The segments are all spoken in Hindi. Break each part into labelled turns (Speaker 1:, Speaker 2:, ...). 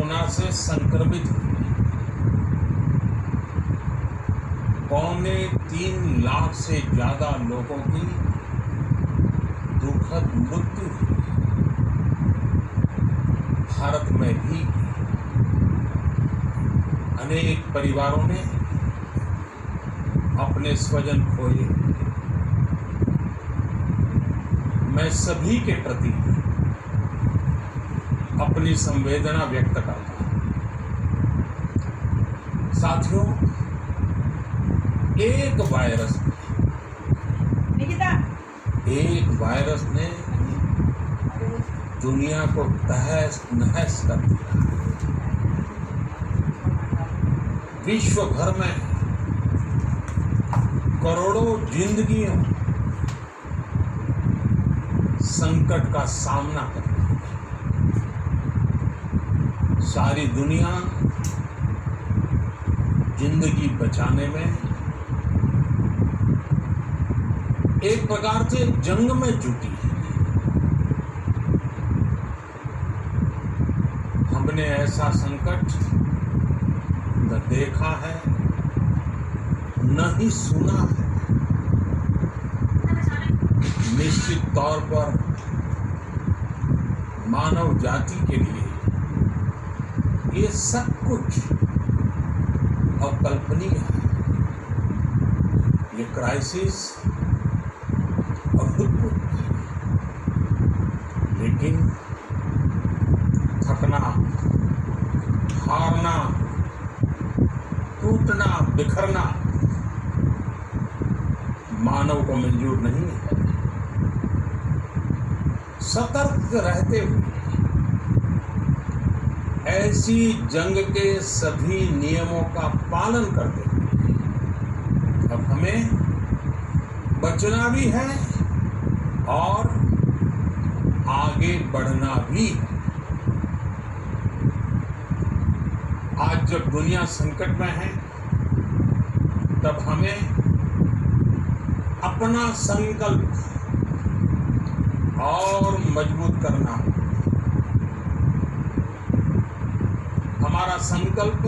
Speaker 1: कोरोना से संक्रमित हुए 3.25 लाख से ज्यादा लोगों की दुखद मृत्यु हुई। भारत में भी अनेक परिवारों ने अपने स्वजन खोए। मैं सभी के प्रति अपनी संवेदना व्यक्त करता हूं। साथियों, एक वायरस ने दुनिया को तहस नहस कर दिया। विश्व भर में करोड़ों जिंदगियों संकट का सामना कर रही है। सारी दुनिया जिंदगी बचाने में एक प्रकार से जंग में जुटी है। हमने ऐसा संकट न देखा है, न ही सुना है। निश्चित तौर पर मानव जाति के लिए ये सब कुछ अकल्पनीय है। ये क्राइसिस अभूतपूर्व है, लेकिन थकना, हारना, टूटना, बिखरना मानव को मंजूर नहीं है। सतर्क रहते हुए ऐसी जंग के सभी नियमों का पालन करते हुए अब हमें बचना भी है और आगे बढ़ना भी है। आज जब दुनिया संकट में है, तब हमें अपना संकल्प और मजबूत करना है। हमारा संकल्प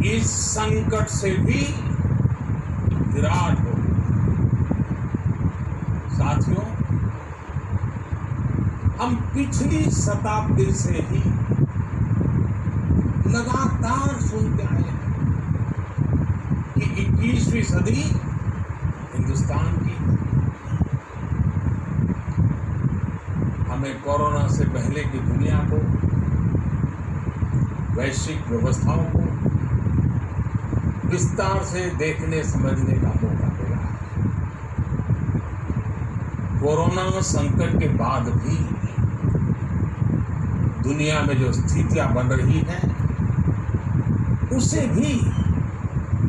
Speaker 1: इस संकट से भी विराट हो। साथियों, हम पिछली शताब्दी से ही लगातार सुनते आए हैं कि 21वीं सदी हिंदुस्तान की। हमें कोरोना से पहले की दुनिया को, वैश्विक व्यवस्थाओं को विस्तार से देखने समझने का मौका मिला है। कोरोना संकट के बाद भी दुनिया में जो स्थितियां बन रही हैं, उसे भी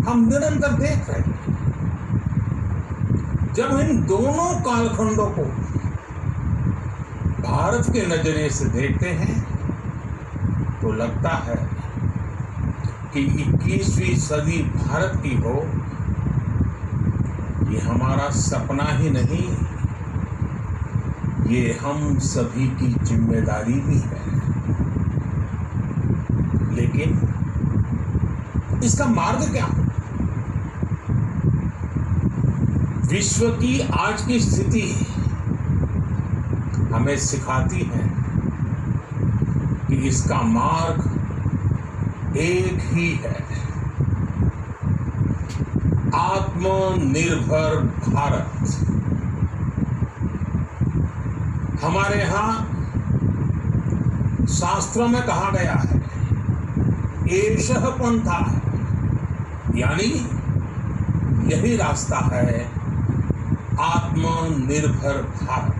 Speaker 1: हम निरंतर देख रहे हैं। जब इन दोनों कालखंडों को भारत के नजरिए से देखते हैं, तो लगता है कि 21वीं सदी भारत की हो, ये हमारा सपना ही नहीं, ये हम सभी की जिम्मेदारी भी है। लेकिन इसका मार्ग क्या है? विश्व की आज की स्थिति हमें सिखाती है कि इसका मार्ग एक ही है, आत्मनिर्भर भारत। हमारे यहाँ शास्त्रों में कहा गया है, एषः पंथा, यानी यही रास्ता है आत्मनिर्भर भारत।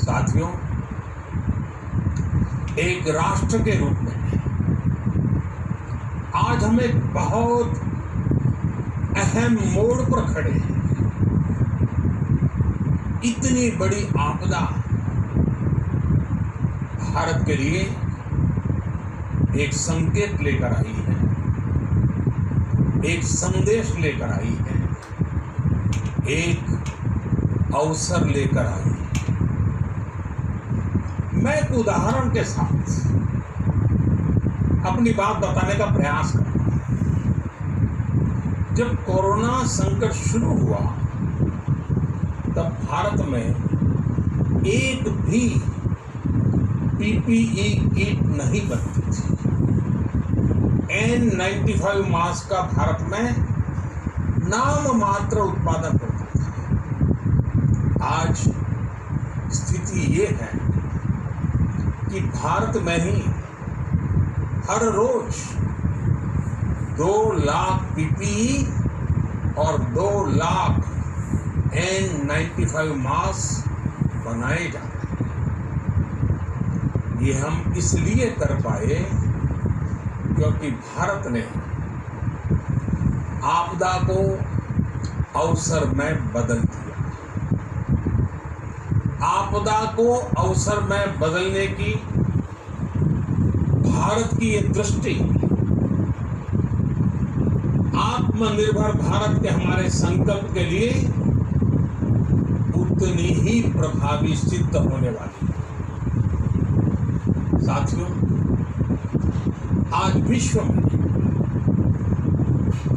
Speaker 1: साथियों, एक राष्ट्र के रूप में आज हम एक बहुत अहम मोड़ पर खड़े हैं। इतनी बड़ी आपदा भारत के लिए एक संकेत लेकर आई है, एक संदेश लेकर आई है, एक अवसर लेकर आई है। मैं एक उदाहरण के साथ अपनी बात बताने का प्रयास करूंगा। जब कोरोना संकट शुरू हुआ तब भारत में एक भी पीपीई किट नहीं बनती थी। N95 मास्क का भारत में नाम मात्र उत्पादन होता था। आज स्थिति ये है कि भारत में ही हर रोज 2 लाख पीपीई और 2 लाख N95 मास्क बनाए जा रहे हैं। ये हम इसलिए कर पाए क्योंकि भारत ने आपदा को अवसर में बदल दिया। आपदा को अवसर में बदलने की भारत की ये दृष्टि आत्मनिर्भर भारत के हमारे संकल्प के लिए उतनी ही प्रभावी सिद्ध होने वाली है। साथियों, आज विश्व में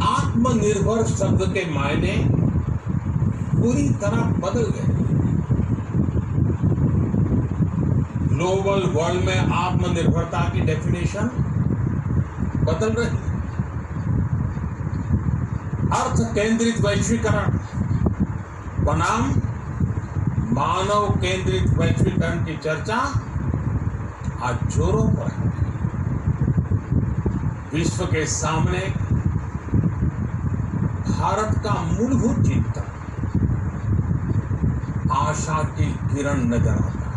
Speaker 1: आत्मनिर्भर शब्द के मायने पूरी तरह बदल गए। ग्लोबल वर्ल्ड में आत्मनिर्भरता की डेफिनेशन बदल रही है। अर्थ केंद्रित वैश्वीकरण बनाम मानव केंद्रित वैश्वीकरण की चर्चा आज जोरों पर है। विश्व के सामने भारत का मूलभूत चिंतन आशा की किरण नजर आता है।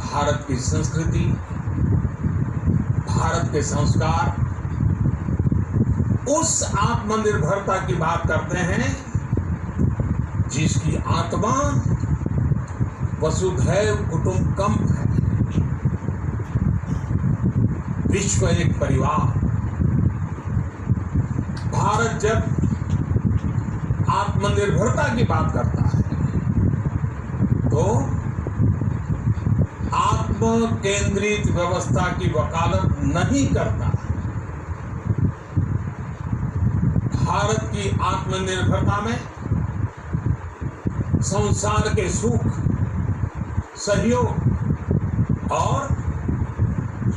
Speaker 1: भारत की संस्कृति, भारत के संस्कार उस आत्मनिर्भरता की बात करते हैं जिसकी आत्मा वसुधैव कुटुंबकम है। विश्व एक परिवार। भारत जब आत्मनिर्भरता की बात करता है तो आत्म केंद्रित व्यवस्था की वकालत नहीं करता। भारत की आत्मनिर्भरता में संसार के सुख, सहयोग और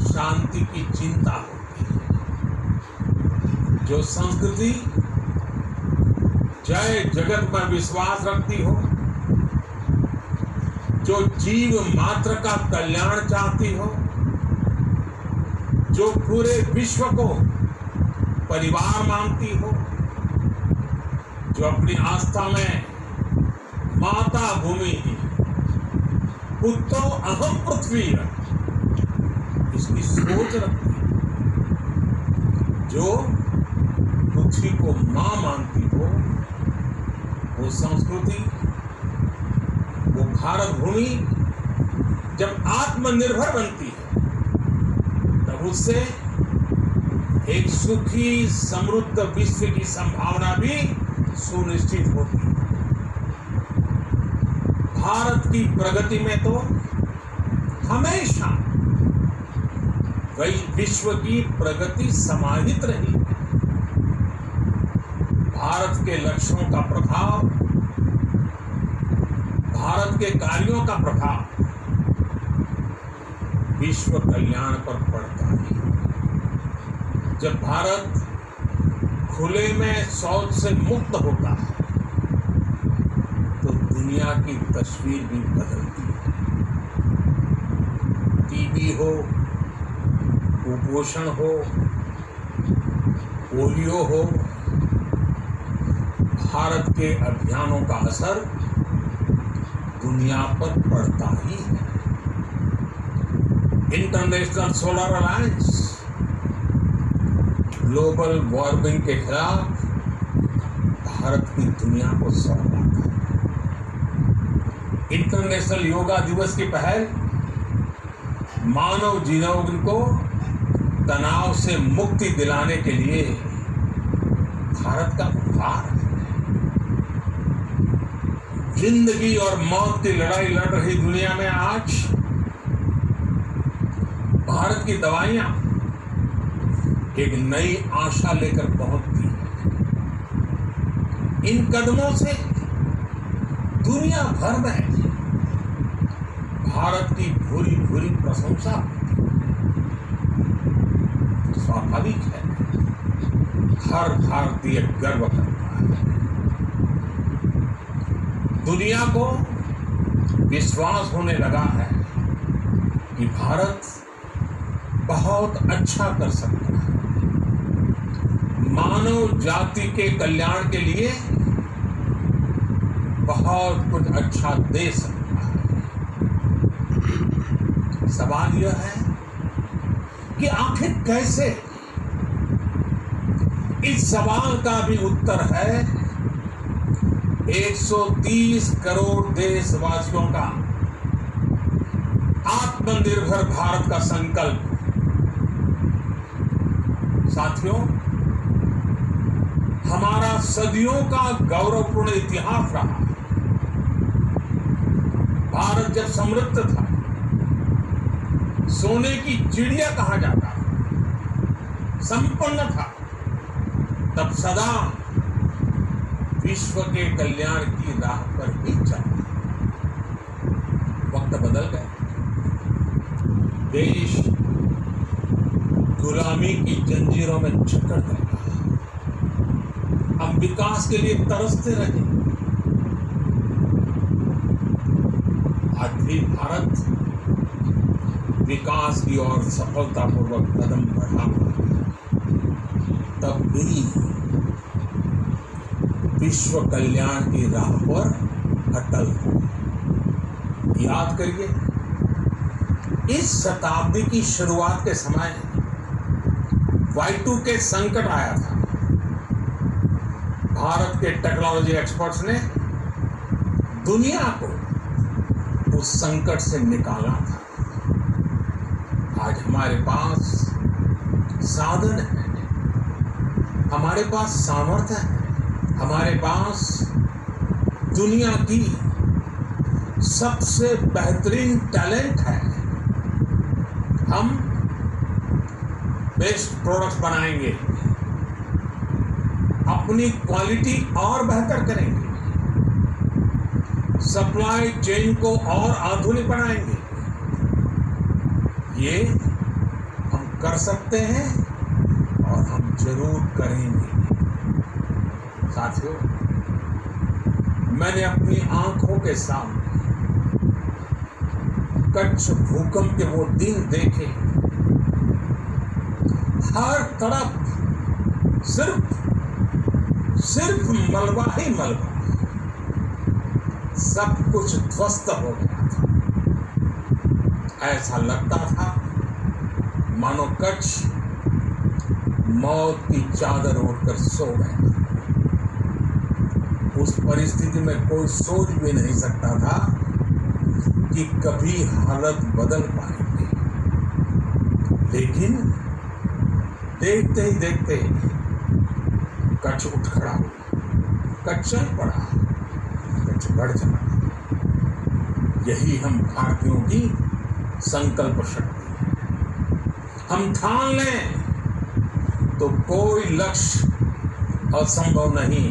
Speaker 1: शांति की चिंता होती है। जो संस्कृति जय जगत में विश्वास रखती हो, जो जीव मात्र का कल्याण चाहती हो, जो पूरे विश्व को परिवार मानती हो, जो अपनी आस्था में माता भूमि पुत्रो अहम पृथ्वी इसकी सोच रखती है, जो पृथ्वी को मां मानती हो, वो संस्कृति, वो भारत भूमि जब आत्मनिर्भर बनती है तब उससे एक सुखी समृद्ध विश्व की संभावना भी सुनिश्चित होती है। भारत की प्रगति में तो हमेशा विश्व की प्रगति समाहित रही। भारत के लक्ष्यों का प्रभाव, भारत के कार्यों का प्रभाव विश्व कल्याण पर पड़ता है। जब भारत खुले में शौच से मुक्त होता है तो दुनिया की तस्वीर भी बदलती है। टीबी हो, कुपोषण हो, पोलियो हो, भारत के अभियानों का असर दुनिया पर पड़ता ही है। International solar alliance global warming के खिलाफ भारत की दुनिया को सौंपा है। इंटरनेशनल योगा दिवस की पहल मानव जीवन को तनाव से मुक्ति दिलाने के लिए भारत का उपहार है। जिंदगी और मौत की लड़ाई लड़ रही दुनिया में आज भारत की दवाइयां एक नई आशा लेकर पहुंचती है। इन कदमों से दुनिया भर में भारत की भूरी भूरी प्रशंसा होती है। स्वाभाविक है, हर भारतीय गर्व करता है। दुनिया को विश्वास होने लगा है कि भारत बहुत अच्छा कर सकता है, मानव जाति के कल्याण के लिए बहुत कुछ अच्छा दे सकता है। सवाल यह है कि आखिर कैसे? इस सवाल का भी उत्तर है 130 करोड़ देशवासियों का आत्मनिर्भर भारत का संकल्प। साथियों, हमारा सदियों का गौरवपूर्ण इतिहास रहा। भारत जब समृद्ध था, सोने की चिड़िया कहा जाता था, संपन्न था, तब सदा विश्व के कल्याण की राह पर ही चला। वक्त बदल गया, देश गुलामी की जंजीरों में जकड़ गया। हम विकास के लिए तरसते रहे। आज भी भारत विकास की ओर सफलतापूर्वक कदम बढ़ा हुआ है, तब भी विश्व कल्याण की राह पर अटल है। याद करिए, इस शताब्दी की शुरुआत के समय Y2K संकट आया था। भारत के टेक्नोलॉजी एक्सपर्ट्स ने दुनिया को उस संकट से निकाला था। आज हमारे पास साधन है, हमारे पास सामर्थ्य है, हमारे पास दुनिया की सबसे बेहतरीन टैलेंट है। हम बेस्ट प्रोडक्ट्स बनाएंगे, अपनी क्वालिटी और बेहतर करेंगे, सप्लाई चेन को और आधुनिक बनाएंगे। ये हम कर सकते हैं और हम जरूर करेंगे। साथियों, मैंने अपनी आंखों के सामने कच्छ भूकंप के वो दिन देखे। हर तरफ सिर्फ मलबा ही मलबा, सब कुछ ध्वस्त हो गया था। ऐसा लगता था मानो कच्छ मौत की चादर ओढ़कर सो गया। उस परिस्थिति में कोई सोच भी नहीं सकता था कि कभी हालत बदल पाएंगे। लेकिन देखते ही देखते कच्छ उठ खड़ा हुआ, कच्छ चल पड़ा, कच्छ बढ़ चला। यही हम भारतीयों की संकल्प शक्ति है। हम ठान लें तो कोई लक्ष्य असंभव नहीं,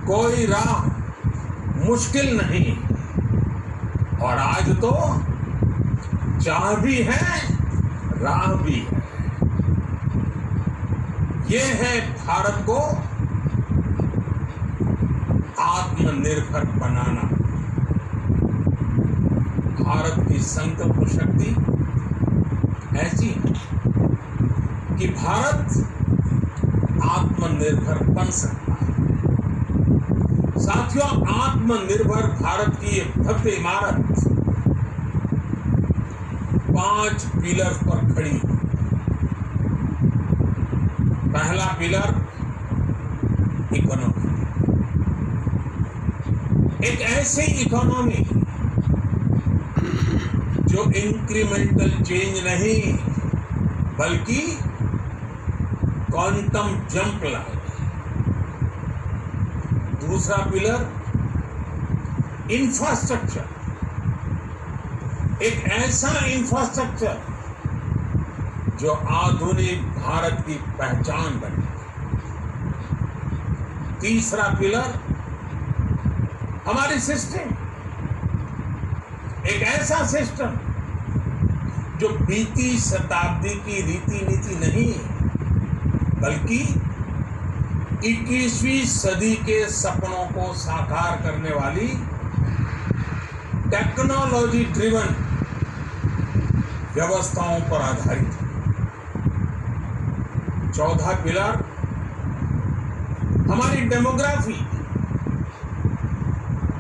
Speaker 1: कोई राह मुश्किल नहीं। और आज तो चाह भी है, राह भी है। ये है भारत को आत्मनिर्भर बनाना। भारत की संकल्प शक्ति ऐसी है कि भारत आत्मनिर्भर बन सकता है। साथियों, आत्मनिर्भर भारत की ये भव्य इमारत 5 पिलर पर खड़ी है। पहला पिलर इकोनॉमी, एक ऐसी इकोनॉमी जो इंक्रीमेंटल चेंज नहीं बल्कि क्वांटम जंप लाए। दूसरा पिलर इंफ्रास्ट्रक्चर, एक ऐसा इंफ्रास्ट्रक्चर जो आधुनिक भारत की पहचान बने। तीसरा पिलर हमारी सिस्टम, एक ऐसा सिस्टम जो बीती शताब्दी की रीति नीति नहीं बल्कि 21वीं सदी के सपनों को साकार करने वाली टेक्नोलॉजी ड्रिवन व्यवस्थाओं पर आधारित है। चौथा पिलर हमारी डेमोग्राफी,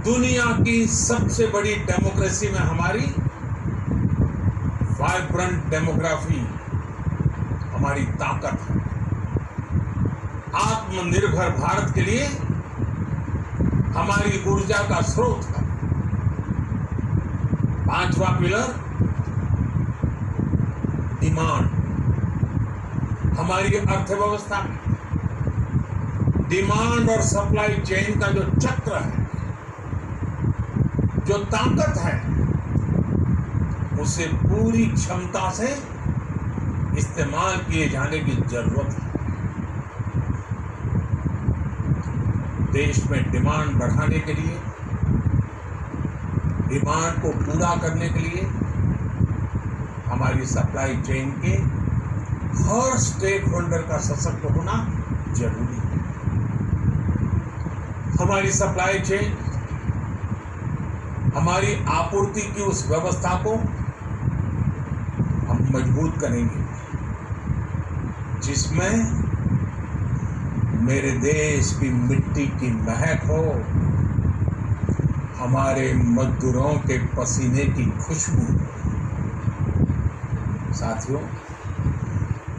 Speaker 1: दुनिया की सबसे बड़ी डेमोक्रेसी में हमारी वाइब्रेंट डेमोग्राफी हमारी ताकत है। आत्मनिर्भर भारत के लिए हमारी ऊर्जा का स्रोत है। पांचवा पिलर डिमांड, हमारी अर्थव्यवस्था में डिमांड और सप्लाई चेन का जो चक्र है, जो ताकत है, उसे पूरी क्षमता से इस्तेमाल किए जाने की जरूरत है। देश में डिमांड बढ़ाने के लिए, डिमांड को पूरा करने के लिए हमारी सप्लाई चेन के हर स्टेक होल्डर का सशक्त होना जरूरी है। हमारी सप्लाई चेन, हमारी आपूर्ति की उस व्यवस्था को हम मजबूत करेंगे जिसमें मेरे देश की मिट्टी की महक हो, हमारे मजदूरों के पसीने की खुशबू। साथियों,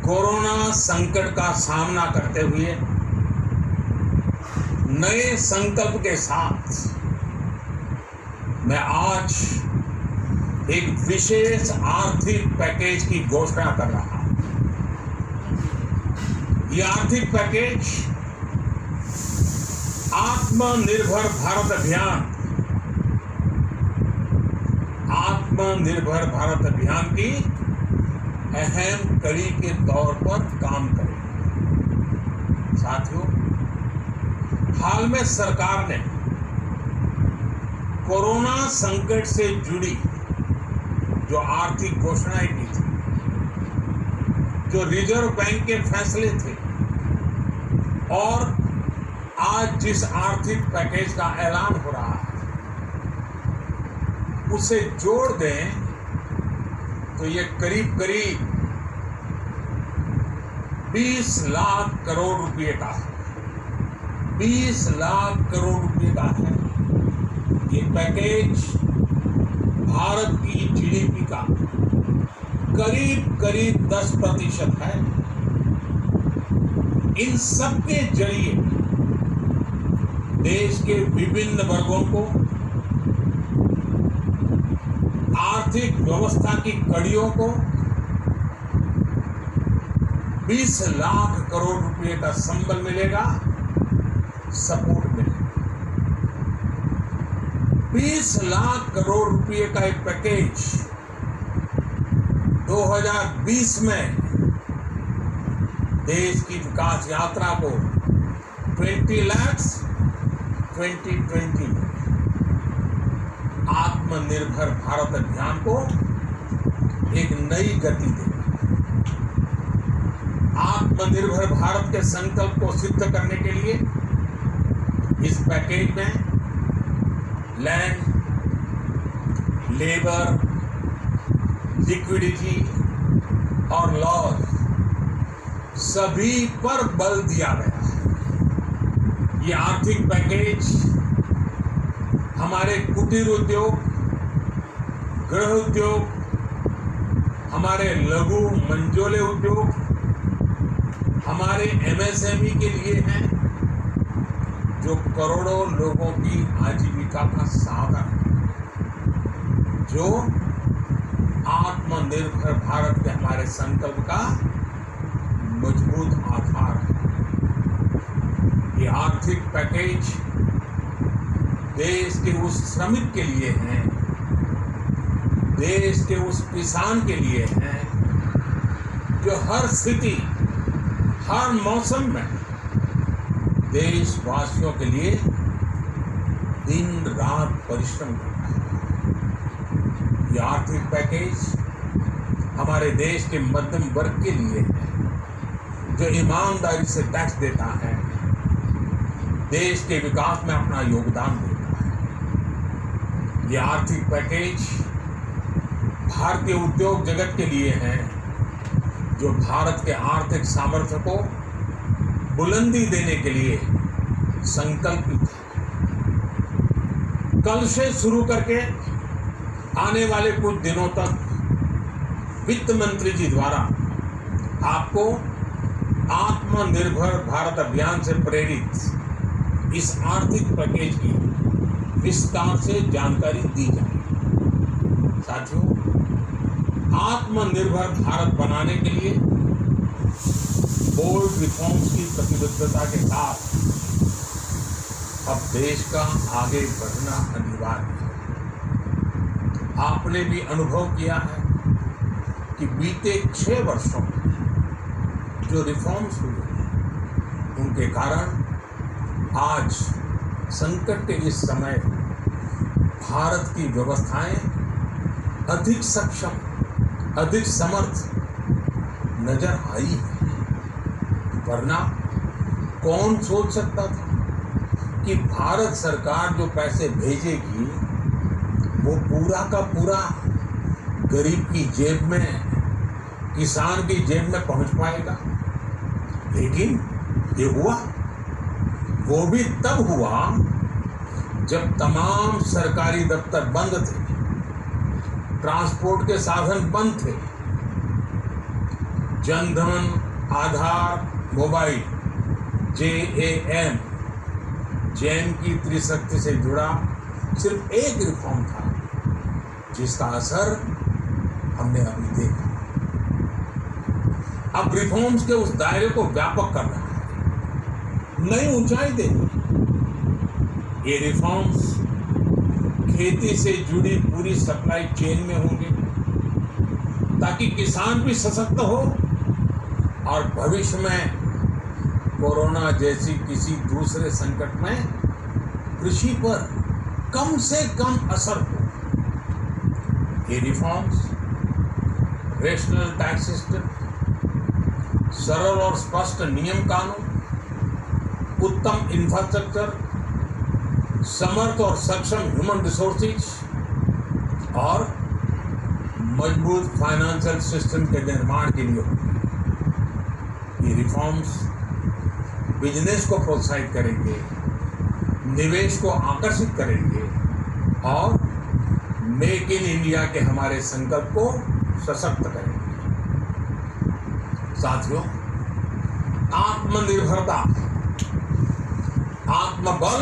Speaker 1: कोरोना संकट का सामना करते हुए नए संकल्प के साथ मैं आज एक विशेष आर्थिक पैकेज की घोषणा कर रहा हूं। यह आर्थिक पैकेज आत्मनिर्भर भारत अभियान, आत्मनिर्भर भारत अभियान की अहम कड़ी के तौर पर काम करेगा। साथियों, हाल में सरकार ने कोरोना संकट से जुड़ी जो आर्थिक घोषणाएं की थी, जो रिजर्व बैंक के फैसले थे और आज जिस आर्थिक पैकेज का ऐलान हो रहा है, उसे जोड़ दें तो ये करीब करीब 20 लाख करोड़ रुपए का है। 20 लाख करोड़ रुपए का है ये पैकेज। भारत की जीडीपी का करीब करीब 10% है। इन सब के जरिए देश के विभिन्न वर्गों को आर्थिक व्यवस्था की कड़ियों को 20 लाख करोड़ रुपए का संबल मिलेगा, सपोर्ट मिलेगा। 20 लाख करोड़ रुपए का एक पैकेज 2020 में देश की विकास यात्रा को 20 लाख 2020 में आत्मनिर्भर भारत अभियान को एक नई गति देगा। आत्मनिर्भर भारत के संकल्प को सिद्ध करने के लिए इस पैकेज में लैंड, लेबर, लिक्विडिटी और लॉज सभी पर बल दिया गया है। ये आर्थिक पैकेज हमारे कुटीर उद्योग, गृह उद्योग, हमारे लघु मंझोले उद्योग, हमारे एमएसएमई के लिए हैं, जो करोड़ों लोगों की आजीविका का साधन है, जो आत्मनिर्भर भारत के हमारे संकल्प का मजबूत आधार है। ये आर्थिक पैकेज देश के उस श्रमिक के लिए हैं, देश के उस किसान के लिए हैं जो हर स्थिति, हर मौसम में देशवासियों के लिए दिन रात परिश्रम करता है। ये आर्थिक पैकेज हमारे देश के मध्यम वर्ग के लिए है, जो ईमानदारी से टैक्स देता है, देश के विकास में अपना योगदान देता है। ये आर्थिक पैकेज भारतीय उद्योग जगत के लिए है, जो भारत के आर्थिक सामर्थ्य को बुलंदी देने के लिए संकल्पित है। कल से शुरू करके आने वाले कुछ दिनों तक वित्त मंत्री जी द्वारा आपको आत्मनिर्भर भारत अभियान से प्रेरित इस आर्थिक पैकेज की विस्तार से जानकारी दी जाएगी। साथियों, आत्मनिर्भर भारत बनाने के लिए बोल्ड रिफॉर्म्स की प्रतिबद्धता के साथ अब देश का आगे बढ़ना अनिवार्य है। आपने भी अनुभव किया है कि बीते 6 वर्षों में जो रिफॉर्म्स हुए उनके कारण आज संकट के इस समय भारत की व्यवस्थाएं अधिक सक्षम, अधिक समर्थ नजर आई है। वरना कौन सोच सकता था कि भारत सरकार जो पैसे भेजेगी वो पूरा का पूरा गरीब की जेब में, किसान की जेब में पहुंच पाएगा। लेकिन ये हुआ, वो भी तब हुआ जब तमाम सरकारी दफ्तर बंद थे, ट्रांसपोर्ट के साधन बंद थे, जनधन, आधार, मोबाइल, JAM, जैन की त्रिशक्ति से जुड़ा सिर्फ एक रिफॉर्म था जिसका असर हमने अभी देखा। अब रिफॉर्म्स के उस दायरे को व्यापक करना है, नई ऊंचाई देनी। ये रिफॉर्म्स खेती से जुड़ी पूरी सप्लाई चेन में होंगे ताकि किसान भी सशक्त हो और भविष्य में कोरोना जैसी किसी दूसरे संकट में कृषि पर कम से कम असर हो। ये रिफॉर्म्स रेशनल टैक्स सिस्टम, सरल और स्पष्ट नियम कानून, उत्तम इंफ्रास्ट्रक्चर, समर्थ और सक्षम ह्यूमन रिसोर्सेज और मजबूत फाइनेंशियल सिस्टम के निर्माण के लिए होंगे। ये रिफॉर्म्स बिजनेस को प्रोत्साहित करेंगे, निवेश को आकर्षित करेंगे और मेक इन इंडिया के हमारे संकल्प को सशक्त करेंगे। साथियों, आत्मनिर्भरता आत्मबल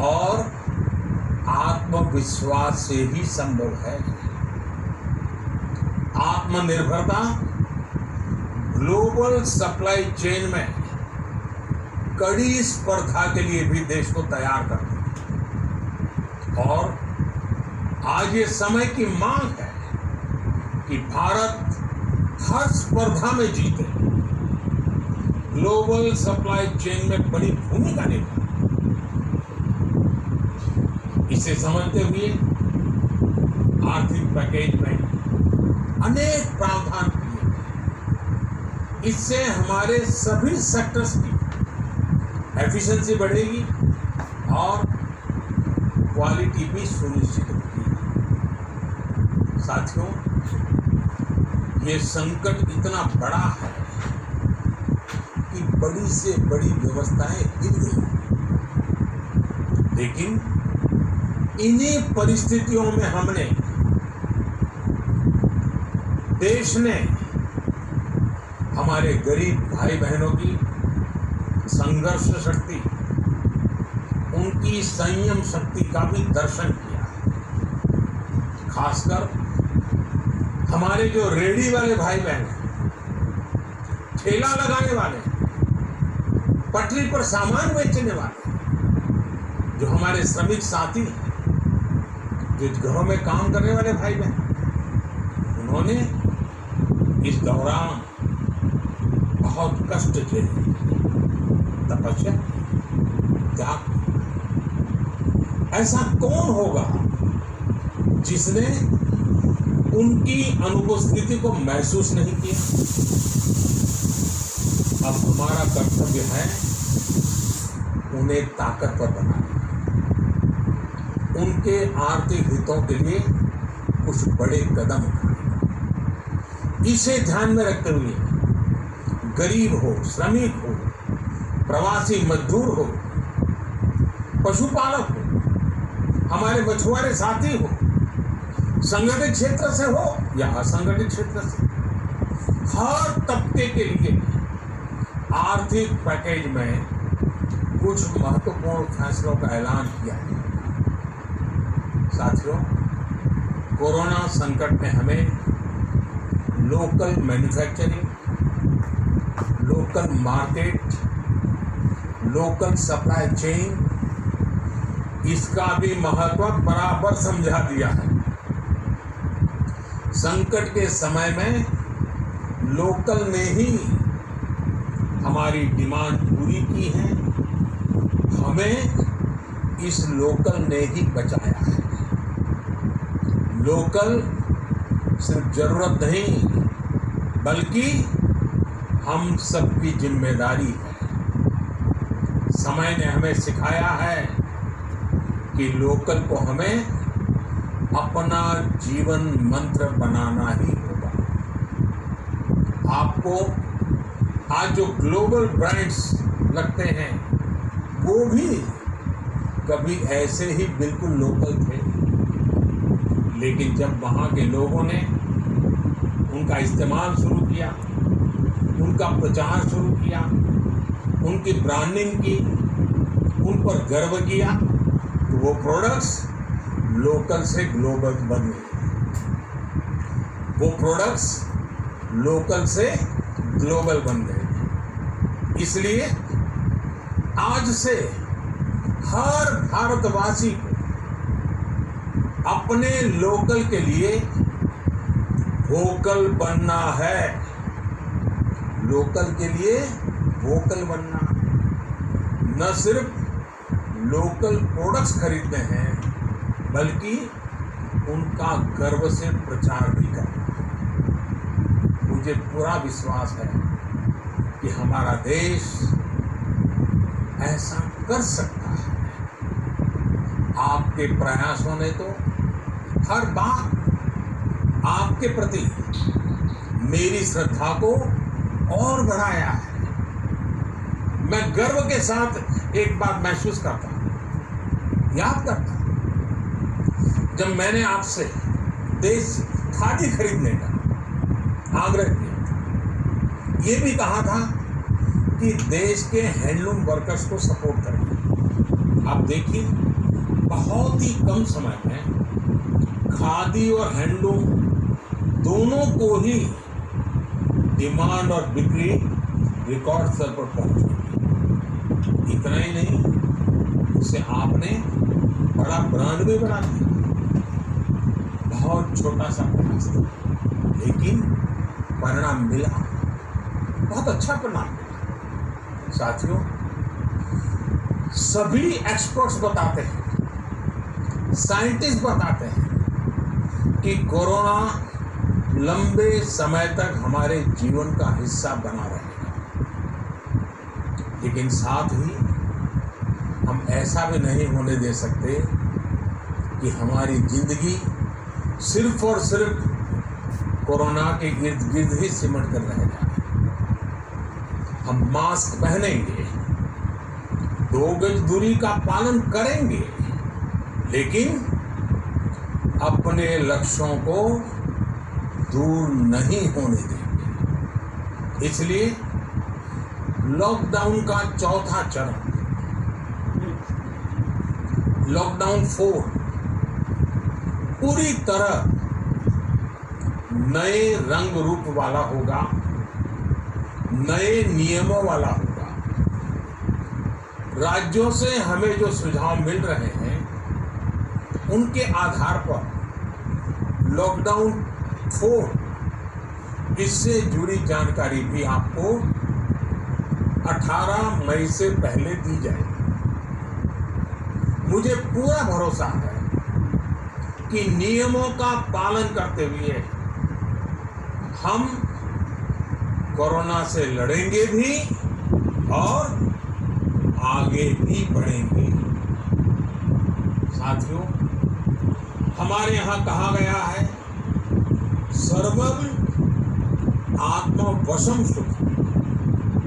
Speaker 1: और आत्मविश्वास से ही संभव है। आत्मनिर्भरता ग्लोबल सप्लाई चेन में कड़ी स्पर्धा के लिए भी देश को तैयार करती है और आज ये समय की मांग है कि भारत हर स्पर्धा में जीते, ग्लोबल सप्लाई चेन में बड़ी भूमिका निभाए। इसे समझते हुए आर्थिक पैकेज में अनेक प्रावधान किए गए। इससे हमारे सभी सेक्टर्स की एफिशिएंसी बढ़ेगी और क्वालिटी भी सुनिश्चित होगी। साथियों, ये संकट इतना बड़ा है कि बड़ी से बड़ी व्यवस्थाएं गिर गई, लेकिन इन्हीं परिस्थितियों में हमने, देश ने हमारे गरीब भाई बहनों की संघर्ष शक्ति, उनकी संयम शक्ति का भी दर्शन किया। खासकर हमारे जो रेहड़ी वाले भाई बहन हैं, ठेला लगाने वाले, पटरी पर सामान बेचने वाले, जो हमारे श्रमिक साथी हैं, जो घरों में काम करने वाले भाई बहन, उन्होंने इस दौरान बहुत कष्ट झेले, तपस्या, त्याग। ऐसा कौन होगा जिसने उनकी अनुपस्थिति को महसूस नहीं किया? अब हमारा कर्तव्य है उन्हें ताकतवर बनाना, उनके आर्थिक हितों के लिए कुछ बड़े कदम उठाने। इसे ध्यान में रखते हुए गरीब हो, श्रमिक हो, प्रवासी मजदूर हो, पशुपालक हो, हमारे मछुआरे साथी हो, संगठित क्षेत्र से हो या असंगठित क्षेत्र से, हर तबके के लिए आर्थिक पैकेज में कुछ महत्वपूर्ण फैसलों का ऐलान किया है। साथियों, कोरोना संकट ने हमें local manufacturing, local market, local supply chain, इसका भी महत्व बराबर समझा दिया है। संकट के समय में लोकल ने ही हमारी डिमांड पूरी की है, हमें इस लोकल ने ही बचाया है। लोकल सिर्फ जरूरत नहीं बल्कि हम सबकी जिम्मेदारी है। समय ने हमें सिखाया है कि लोकल को हमें अपना जीवन मंत्र बनाना ही होगा। आपको आज जो ग्लोबल ब्रांड्स लगते हैं वो भी कभी ऐसे ही बिल्कुल लोकल थे, लेकिन जब वहाँ के लोगों ने उनका इस्तेमाल शुरू किया, उनका प्रचार शुरू किया, उनकी ब्रांडिंग की, उन पर गर्व किया, तो वो प्रोडक्ट्स लोकल से ग्लोबल बन गए। वो प्रोडक्ट्स लोकल से ग्लोबल बन गए। इसलिए आज से हर भारतवासी को अपने लोकल के लिए वोकल बनना है। लोकल के लिए वोकल बनना, न सिर्फ लोकल प्रोडक्ट्स खरीदने हैं बल्कि उनका गर्व से प्रचार भी करना है। मुझे पूरा विश्वास है कि हमारा देश ऐसा कर सकता है। आपके प्रयासों ने तो हर बार आपके प्रति मेरी श्रद्धा को और बढ़ाया है। मैं गर्व के साथ एक बात महसूस करता हूं, याद करता हूं, जब मैंने आपसे देश खादी खरीदने का आग्रह किया था, ये भी कहा था कि देश के हैंडलूम वर्कर्स को सपोर्ट करें। आप देखिए, बहुत ही कम समय में खादी और हैंडलूम दोनों को ही डिमांड और बिक्री रिकॉर्ड स्तर पर पहुंच गई। इतना ही नहीं, उसे आपने बड़ा ब्रांड भी बना दिया। बहुत छोटा सा प्रयास था, लेकिन परिणाम मिला, बहुत अच्छा परिणाम मिला। साथियों, सभी एक्सपर्ट्स बताते हैं, साइंटिस्ट बताते हैं कि कोरोना लंबे समय तक हमारे जीवन का हिस्सा बना रहेगा, लेकिन साथ ही हम ऐसा भी नहीं होने दे सकते कि हमारी जिंदगी सिर्फ और सिर्फ कोरोना के इर्द गिर्द ही सिमट कर रह जाए। हम मास्क पहनेंगे, 2 गज दूरी का पालन करेंगे, लेकिन अपने लक्ष्यों को दूर नहीं होने देंगे। इसलिए लॉकडाउन का चौथा चरण, लॉकडाउन 4, पूरी तरह नए रंग रूप वाला होगा, नए नियमों वाला होगा। राज्यों से हमें जो सुझाव मिल रहे हैं उनके आधार पर लॉकडाउन 4 इससे जुड़ी जानकारी भी आपको 18 मई से पहले दी जाएगी। मुझे पूरा भरोसा है कि नियमों का पालन करते हुए हम कोरोना से लड़ेंगे भी और आगे भी बढ़ेंगे। साथियों, हमारे यहाँ कहा गया है सर्वम आत्मवशम सुख,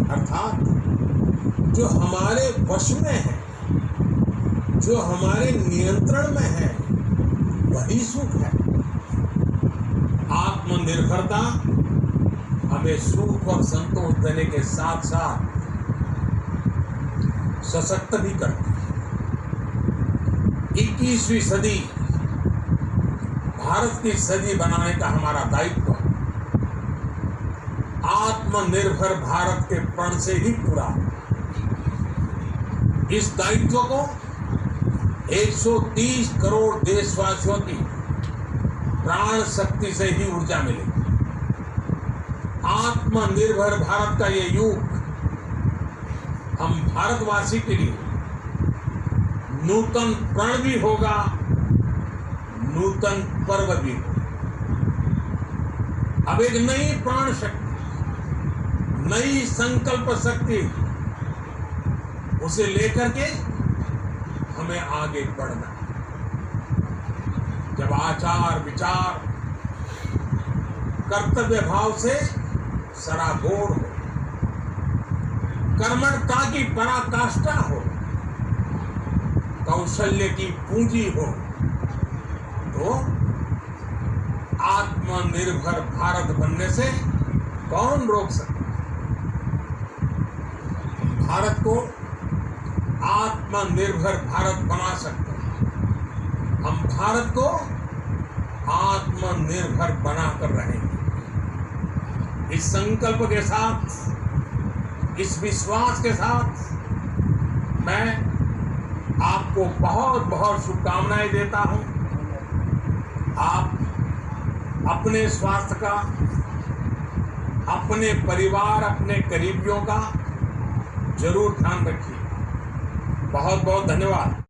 Speaker 1: अर्थात जो हमारे वश में है, जो हमारे नियंत्रण में है, वही सुख है। आत्मनिर्भरता हमें सुख और संतोष देने के साथ साथ सशक्त भी करती है। 21वीं सदी भारत की सदी बनाने का हमारा दायित्व है। आत्मनिर्भर भारत के प्रण से ही पूरा। इस दायित्व को 130 करोड़ देशवासियों की प्राण शक्ति से ही ऊर्जा मिलेगी। आत्मनिर्भर भारत का ये युग हम भारतवासी के लिए नूतन प्रण भी होगा, नूतन पर्व भी होगा। अब एक नई प्राण शक्ति, नई संकल्प शक्ति, उसे लेकर के हमें आगे बढ़ना है। जब आचार विचार कर्तव्य भाव से सराबोर हो, कर्मठता की पराकाष्ठा हो, कौशल्य की पूंजी हो, तो आत्मनिर्भर भारत बनने से कौन रोक सकता है? भारत को आत्मनिर्भर भारत बना सकते हैं। हम भारत को आत्मनिर्भर बनाकर रहेंगे। इस संकल्प के साथ, इस विश्वास के साथ मैं आपको बहुत बहुत शुभकामनाएं देता हूं। आप अपने स्वास्थ्य का, अपने परिवार, अपने करीबियों का जरूर ध्यान रखिए। बहुत बहुत धन्यवाद।